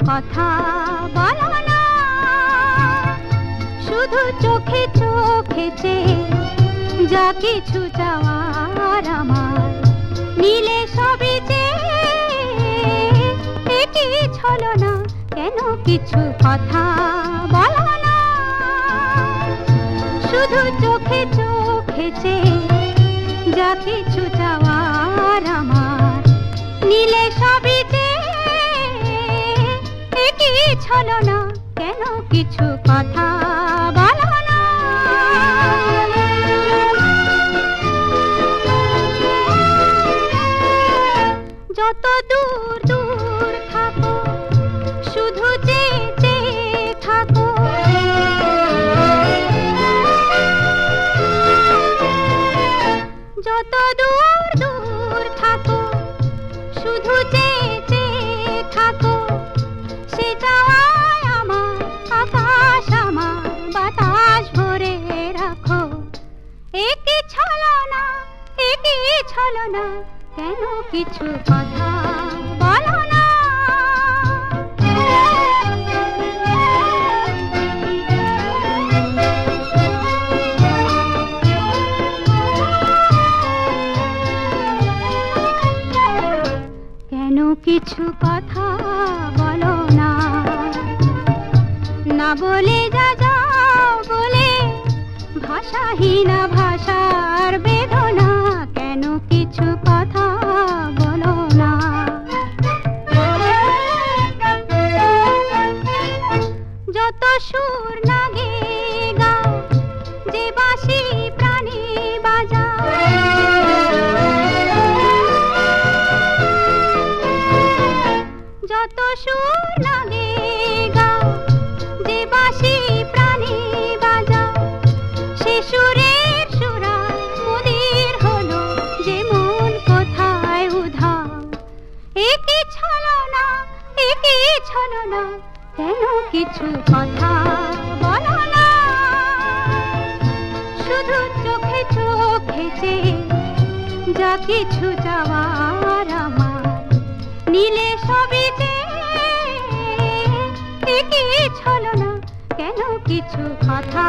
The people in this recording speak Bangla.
কথা বলো না, শুধু চোখে চোখে চেয়ে যা কিছু চাওয়ার আমার নিলে সবই চেয়ে একই ছলনা, কেন কিছু কথা বলো না, শুধু চোখে চোখে চেয়ে যা কিছু চাওয়ার আমার নিলে সবই চেয়ে একই ছলনা, কেন কিছু কথা বলো না। যত দূর দূর থাকো শুধু চেয়ে চেয়ে থাকো, যত দূর দূর থাকো শুধু চেয়ে চেয়ে থাকো, সে চাওয়ায় আমার আকাশ আমার বাতাস ভরে রাখো, একই ছলনা একই ছলনা, কেন কিছু কথা বলো না। কেন কিছু কথা বলো না, না বলে যা যাও বলে ভাষাহীনা ভাষার বেদনা, কেন কিছু কথা বলো না। যত সুর লাগে গাও যে বাঁশি প্রাণী বাজাও, যত সুর লাগে গাও যে বাঁশি প্রাণী বাজাও, সে সুরের সুরায় মুদির হলো যে মন কোথায় উধাও, একই ছলনা একই ছলনা, কেন কিছু কথা বলো না, শুধু চোখে চোখে চেয়ে যা কিছু চাওয়ার আমার নিলে সবই চেয়ে একই ছলনা, কেন কিছু কথা